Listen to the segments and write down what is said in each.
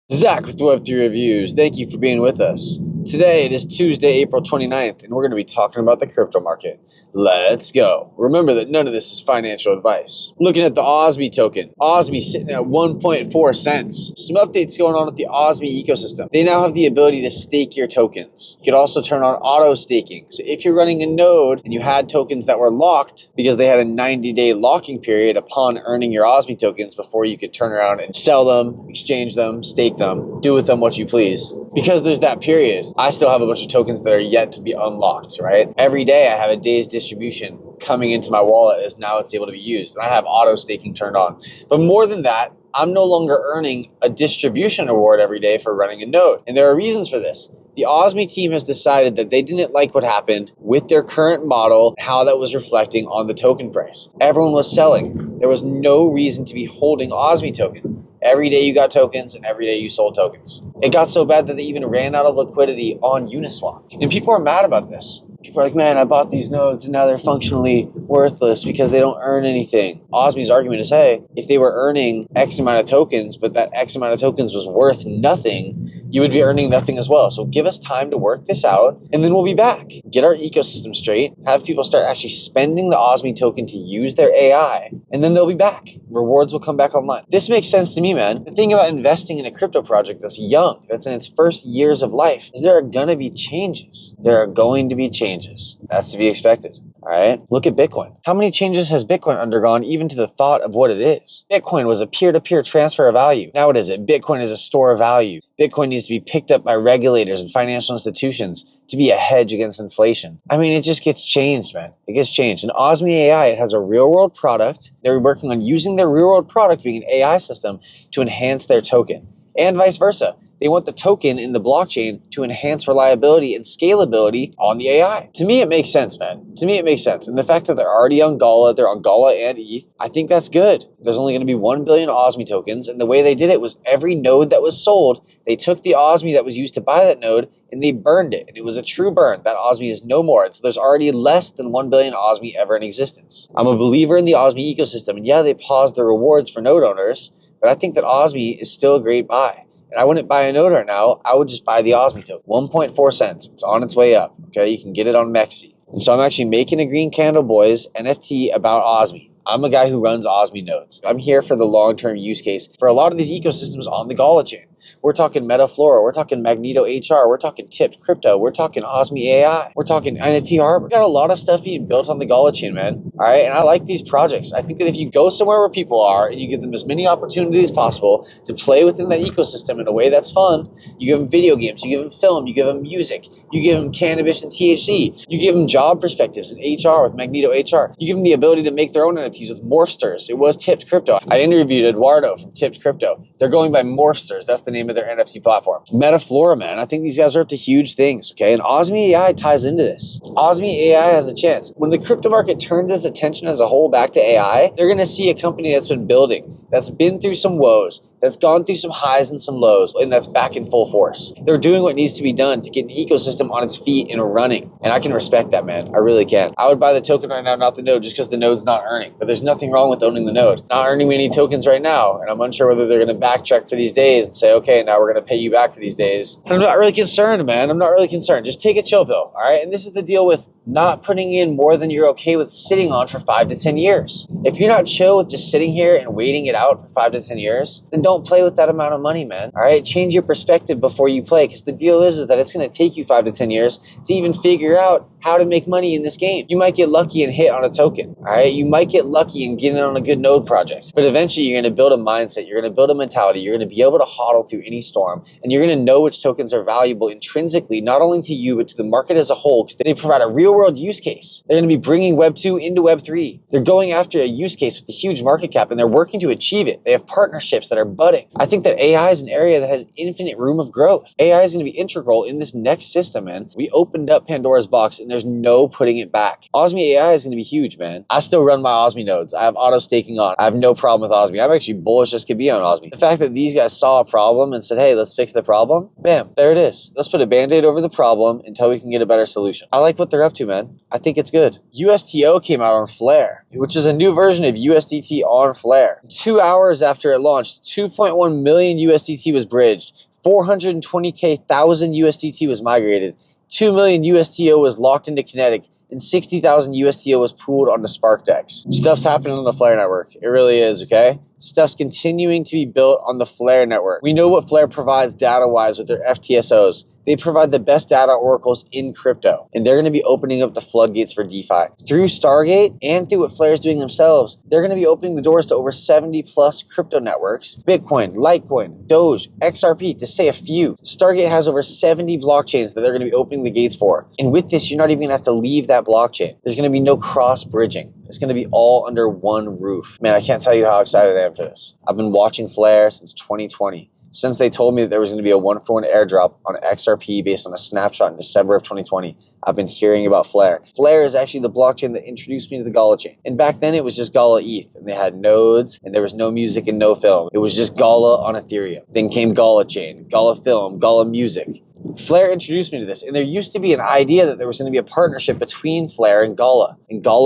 Zach with Web3 Reviews. Thank you for being with us. Today it is Tuesday, April 29th, and we're going to be talking about the crypto market. Let's go. Remember that none of this is financial advice. Looking at the Osmi token. Osmi sitting at 1.4 cents. Some updates going on with the Osmi ecosystem. They now have the ability to stake your tokens. You can also turn on auto staking. So if you're running a node and you had tokens that were locked because they had a 90-day locking period upon earning your Osmi tokens before you could turn around and sell them, exchange them, stake them, do with them what you please. Because there's that period, I still have a bunch of tokens that are yet to be unlocked, right? Every day I have a day's distribution coming into my wallet as now it's able to be used. And I have auto staking turned on. But more than that, I'm no longer earning a distribution reward every day for running a node. And there are reasons for this. The Osmi team has decided that they didn't like what happened with their current model, how that was reflecting on the token price. Everyone was selling. There was no reason to be holding Osmi token. Every day you got tokens and every day you sold tokens. It got so bad that they even ran out of liquidity on Uniswap. And people are mad about this. People are like, man, I bought these nodes and now they're functionally worthless because they don't earn anything. Osmi's argument is, hey, if they were earning X amount of tokens, but that X amount of tokens was worth nothing, you would be earning nothing as well. So give us time to work this out and then we'll be back. Get our ecosystem straight, have people start actually spending the Osmi token to use their AI, and then they'll be back. Rewards will come back online. This makes sense to me, man. The thing about investing in a crypto project that's young, that's in its first years of life, is there are gonna be changes. There are going to be changes. That's to be expected. All right, look at Bitcoin. How many changes has Bitcoin undergone even to the thought of what it is? Bitcoin was a peer-to-peer transfer of value. Now what is it? Bitcoin is a store of value. Bitcoin needs to be picked up by regulators and financial institutions to be a hedge against inflation. I mean, it just gets changed, man. It gets changed. And Osmi AI, it has a real-world product. They're working on using their real-world product being an AI system to enhance their token, and vice versa. They want the token in the blockchain to enhance reliability and scalability on the AI. To me, it makes sense, man. To me, it makes sense. And the fact that they're already on Gala, they're on Gala and ETH, I think that's good. There's only going to be 1 billion Osmi tokens. And the way they did it was every node that was sold, they took the Osmi that was used to buy that node and they burned it. And it was a true burn. That Osmi is no more. And so there's already less than 1 billion Osmi ever in existence. I'm a believer in the Osmi ecosystem. And yeah, they paused the rewards for node owners, but I think that Osmi is still a great buy. And I wouldn't buy a node right now. I would just buy the Osmi token. 1.4 cents. It's on its way up. Okay, you can get it on Mexi. And so I'm actually making a Green Candle Boys NFT about Osmi. I'm a guy who runs Osmi nodes. I'm here for the long-term use case for a lot of these ecosystems on the Galachain. We're talking Metaflora, we're talking Magneto HR, we're talking Tipped Crypto, we're talking Osmi AI, we're talking NFT Harbor. We got a lot of stuff being built on the Galachain, man. All right, and I like these projects. I think that if you go somewhere where people are and you give them as many opportunities as possible to play within that ecosystem in a way that's fun, you give them video games, you give them film, you give them music, you give them cannabis and THC, you give them job perspectives in HR with Magneto HR, you give them the ability to make their own NFTs with Morphsters. It was Tipped Crypto. I interviewed Eduardo from Tipped Crypto. They're going by Morphsters. That's the name of their NFT platform. Metaflora, man. I think these guys are up to huge things, okay? And Osmi AI ties into this. Osmi AI has a chance. When the crypto market turns its attention as a whole back to AI, they're going to see a company that's been building, that's been through some woes, that's gone through some highs and some lows, and that's back in full force. They're doing what needs to be done to get an ecosystem on its feet and running. And I can respect that, man. I really can. I would buy the token right now, not the node, just because the node's not earning. But there's nothing wrong with owning the node. Not earning any tokens right now, and I'm unsure whether they're going to backtrack for these days and say, okay, now we're going to pay you back for these days. And I'm not really concerned, man. I'm not really concerned. Just take a chill pill, all right? And this is the deal with not putting in more than you're okay with sitting on for 5 to 10 years. If you're not chill with just sitting here and waiting it out for 5 to 10 years, then don't play with that amount of money, man. All right, change your perspective before you play, because the deal is that it's going to take you 5 to 10 years to even figure out how to make money in this game. You might get lucky and hit on a token, all right? You might get lucky and get in on a good node project, but eventually you're going to build a mindset, you're going to build a mentality, you're going to be able to hodl through any storm, and you're going to know which tokens are valuable intrinsically, not only to you, but to the market as a whole, because they provide a real-world use case. They're going to be bringing Web 2 into Web 3. They're going after a use case with a huge market cap, and they're working to achieve it. They have partnerships that are budding. I think that AI is an area that has infinite room of growth. AI is going to be integral in this next system, man. We opened up Pandora's box, and there's no putting it back. Osmi AI is going to be huge, man. I still run my Osmi nodes. I have auto staking on. I have no problem with Osmi. I'm actually bullish as could be on Osmi. The fact that these guys saw a problem and said, hey, let's fix the problem. Bam, there it is. Let's put a band-aid over the problem until we can get a better solution. I like what they're up to, man. I think it's good. USTO came out on Flare, which is a new version of USDT on Flare. 2 hours after it launched, 2.1 million USDT was bridged. 420,000 USDT was migrated. 2 million USTO was locked into Kinetic, and 60,000 USTO was pooled onto SparkDex. Stuff's happening on the Flare network. It really is, okay? Stuff's continuing to be built on the Flare network. We know what Flare provides data-wise with their FTSOs. They provide the best data oracles in crypto, and they're going to be opening up the floodgates for DeFi. Through Stargate and through what Flare is doing themselves, they're going to be opening the doors to over 70 plus crypto networks. Bitcoin, Litecoin, DOGE, XRP, to say a few. Stargate has over 70 blockchains that they're going to be opening the gates for. And with this, you're not even going to have to leave that blockchain. There's going to be no cross-bridging. It's going to be all under one roof. Man, I can't tell you how excited I am for this. I've been watching Flare since 2020. Since they told me that there was going to be a 1-for-1 airdrop on XRP based on a snapshot in December of 2020, I've been hearing about Flare. Flare is actually the blockchain that introduced me to the Galachain. And back then it was just Gala ETH, and they had nodes, and there was no music and no film. It was just Gala on Ethereum. Then came Galachain, Gala Film, Gala Music. Flare introduced me to this, and there used to be an idea that there was going to be a partnership between Flare and Gala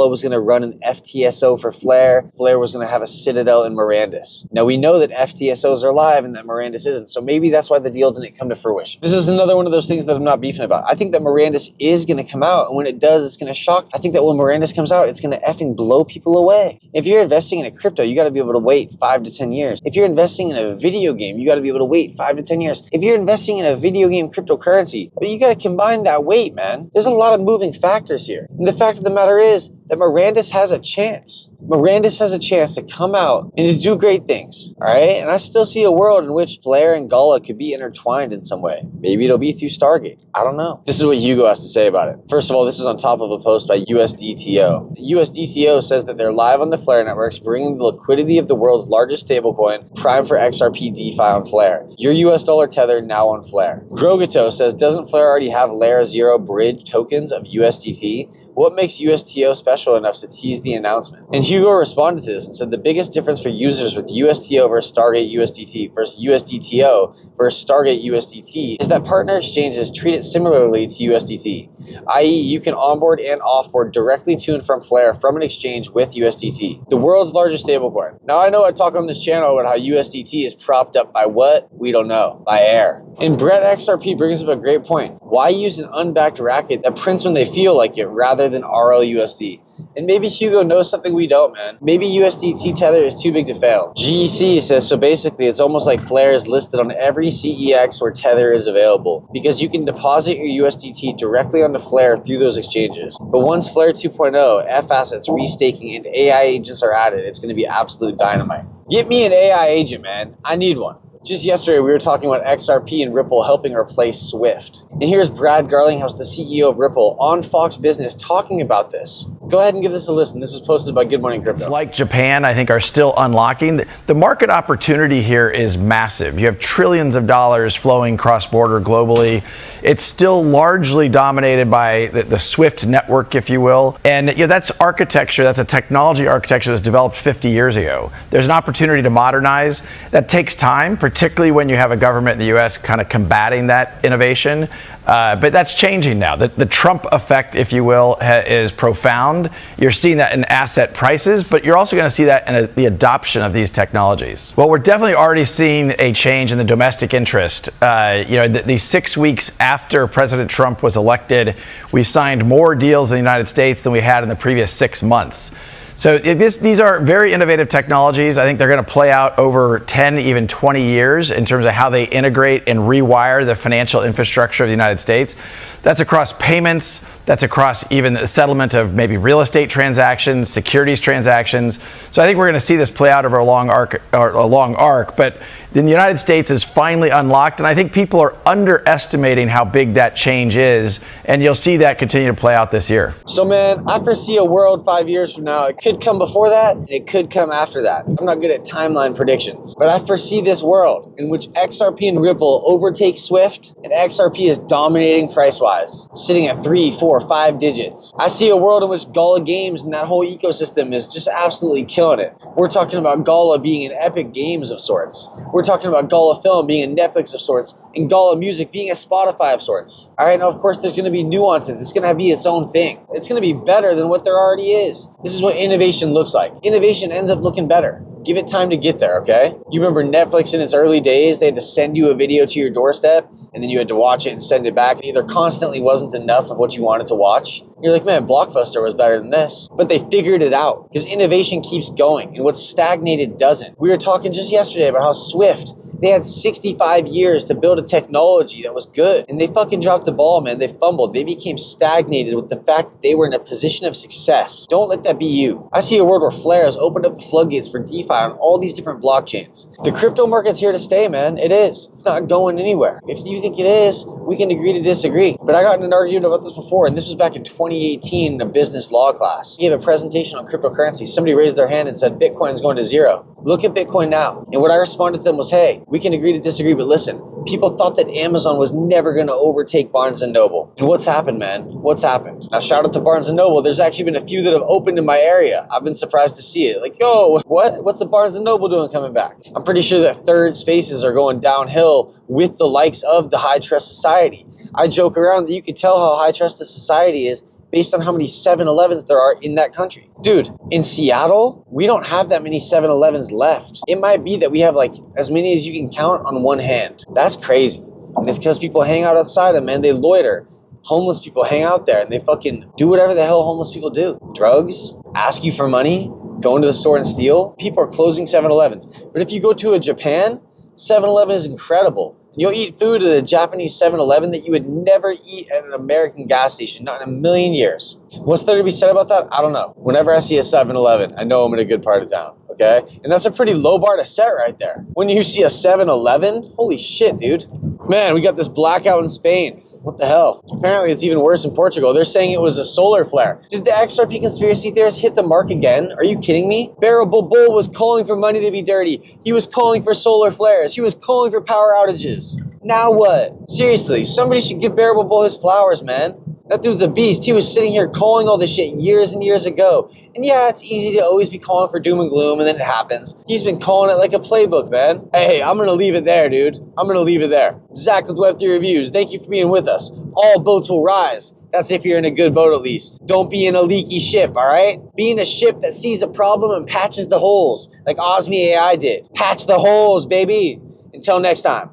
was going to run an FTSO for Flare. Flare was going to have a Citadel in Mirandus. Now we know that FTSOs are live and that Mirandus isn't, so maybe that's why the deal didn't come to fruition. This is another one of those things that I'm not beefing about. I think that Mirandus is going to come out, and when it does, it's going to shock. I think that when Mirandus comes out, it's going to effing blow people away. If you're investing in a crypto, you got to be able to wait 5 to 10 years. If you're investing in a video game, you got to be able to wait 5 to 10 years. If you're investing in a video game cryptocurrency, you got to combine that weight, man. There's a lot of moving factors here. And the fact of the matter is that Mirandus has a chance. Mirandus has a chance to come out and to do great things, all right? And I still see a world in which Flare and Gala could be intertwined in some way. Maybe it'll be through Stargate. I don't know. This is what Hugo has to say about it. First of all, this is on top of a post by USDTO. USDTO says that they're live on the Flare networks, bringing the liquidity of the world's largest stablecoin, prime for XRP DeFi on Flare. Your US dollar tether now on Flare. Grogato says, doesn't Flare already have Layer 0 bridge tokens of USDT? What makes USTO special enough to tease the announcement? And Hugo responded to this and said the biggest difference for users with USTO versus Stargate USDT versus USDTO versus Stargate USDT is that partner exchanges treat it similarly to USDT, i.e. you can onboard and offboard directly to and from Flare from an exchange with USDT, the world's largest stablecoin. Now I know I talk on this channel about how USDT is propped up by what? We don't know. By air. And Brett XRP brings up a great point. Why use an unbacked racket that prints when they feel like it rather than RLUSD? And maybe Hugo knows something we don't, man. Maybe USDT Tether is too big to fail. GEC says, so basically it's almost like Flare is listed on every CEX where Tether is available because you can deposit your USDT directly onto Flare through those exchanges. But once Flare 2.0, F assets, restaking, and AI agents are added, it's going to be absolute dynamite. Get me an AI agent, man. I need one. Just yesterday, we were talking about XRP and Ripple helping replace SWIFT. And here's Brad Garlinghouse, the CEO of Ripple, on Fox Business talking about this. Go ahead and give this a listen. This was posted by Good Morning Crypto. Like Japan, I think, are still unlocking. The market opportunity here is massive. You have trillions of dollars flowing cross-border globally. It's still largely dominated by the SWIFT network, if you will. And that's architecture. That's a technology architecture that was developed 50 years ago. There's an opportunity to modernize. That takes time, particularly when you have a government in the U.S. kind of combating that innovation. But that's changing now. The Trump effect, if you will, is profound. You're seeing that in asset prices, but you're also going to see that in the adoption of these technologies. Well, we're definitely already seeing a change in the domestic interest. The 6 weeks after President Trump was elected, we signed more deals in the United States than we had in the previous 6 months. So these are very innovative technologies. I think they're going to play out over 10, even 20 years in terms of how they integrate and rewire the financial infrastructure of the United States. That's across payments. That's across even the settlement of maybe real estate transactions, securities transactions. So I think we're going to see this play out over a long arc. But the United States is finally unlocked, and I think people are underestimating how big that change is, and you'll see that continue to play out this year. So, man, I foresee a world 5 years from now. It could come before that, and it could come after that. I'm not good at timeline predictions, but I foresee this world in which XRP and Ripple overtake SWIFT, and XRP is dominating price-wise. wise, sitting at 3, 4, 5 digits. I see a world in which Gala Games and that whole ecosystem is just absolutely killing it. We're talking about Gala being an Epic Games of sorts. We're talking about Gala Film being a Netflix of sorts, and Gala Music being a Spotify of sorts. All right, now of course there's going to be nuances. It's going to be its own thing. It's going to be better than what there already is. This is what innovation looks like. Innovation ends up looking better. Give it time to get there, okay? You remember Netflix in its early days, they had to send you a video to your doorstep, and then you had to watch it and send it back. It either constantly wasn't enough of what you wanted to watch. You're like, man, Blockbuster was better than this. But they figured it out, because innovation keeps going, and what's stagnated doesn't. We were talking just yesterday about how Swift, they had 65 years to build a technology that was good. And they fucking dropped the ball, man. They fumbled. They became stagnated with the fact that they were in a position of success. Don't let that be you. I see a world where Flare has opened up the floodgates for DeFi on all these different blockchains. The crypto market's here to stay, man. It is. It's not going anywhere. If you think it is, we can agree to disagree. But I got in an argument about this before, and this was back in 2018 in a business law class. I gave a presentation on cryptocurrency. Somebody raised their hand and said, Bitcoin's going to zero. Look at Bitcoin now. And what I responded to them was, hey, we can agree to disagree, but listen, people thought that Amazon was never going to overtake Barnes & Noble. And what's happened, man? What's happened? Now, shout out to Barnes & Noble. There's actually been a few that have opened in my area. I've been surprised to see it. Like, yo, what? What's the Barnes & Noble doing coming back? I'm pretty sure that third spaces are going downhill with the likes of the high trust society. I joke around that you can tell how high trust the society is based on how many 7-Elevens there are in that country. Dude, in Seattle, we don't have that many 7-Elevens left. It might be that we have like as many as you can count on one hand. That's crazy. And it's because people hang out outside them, man. They loiter. Homeless people hang out there and they fucking do whatever the hell homeless people do. Drugs, ask you for money, go into the store and steal. People are closing 7-Elevens. But if you go to a Japan, 7-Eleven is incredible. You'll eat food at a Japanese 7-Eleven that you would never eat at an American gas station, not in a million years. What's there to be said about that? I don't know. Whenever I see a 7-Eleven, I know I'm in a good part of town, okay? And that's a pretty low bar to set right there. When you see a 7-Eleven, holy shit, dude. Man, we got this blackout in Spain. What the hell? Apparently it's even worse in Portugal. They're saying it was a solar flare. Did the XRP conspiracy theorists hit the mark again? Are you kidding me? Bearable Bull was calling for money to be dirty. He was calling for solar flares. He was calling for power outages. Now what? Seriously, somebody should give Bearable Bull his flowers, man. That dude's a beast. He was sitting here calling all this shit years and years ago. And yeah, it's easy to always be calling for doom and gloom, and then it happens. He's been calling it like a playbook, man. Hey, I'm gonna leave it there, dude. I'm gonna leave it there. Zach with Web3 Reviews. Thank you for being with us. All boats will rise. That's if you're in a good boat, at least. Don't be in a leaky ship, all right? Be in a ship that sees a problem and patches the holes, like Osmi AI did. Patch the holes, baby. Until next time.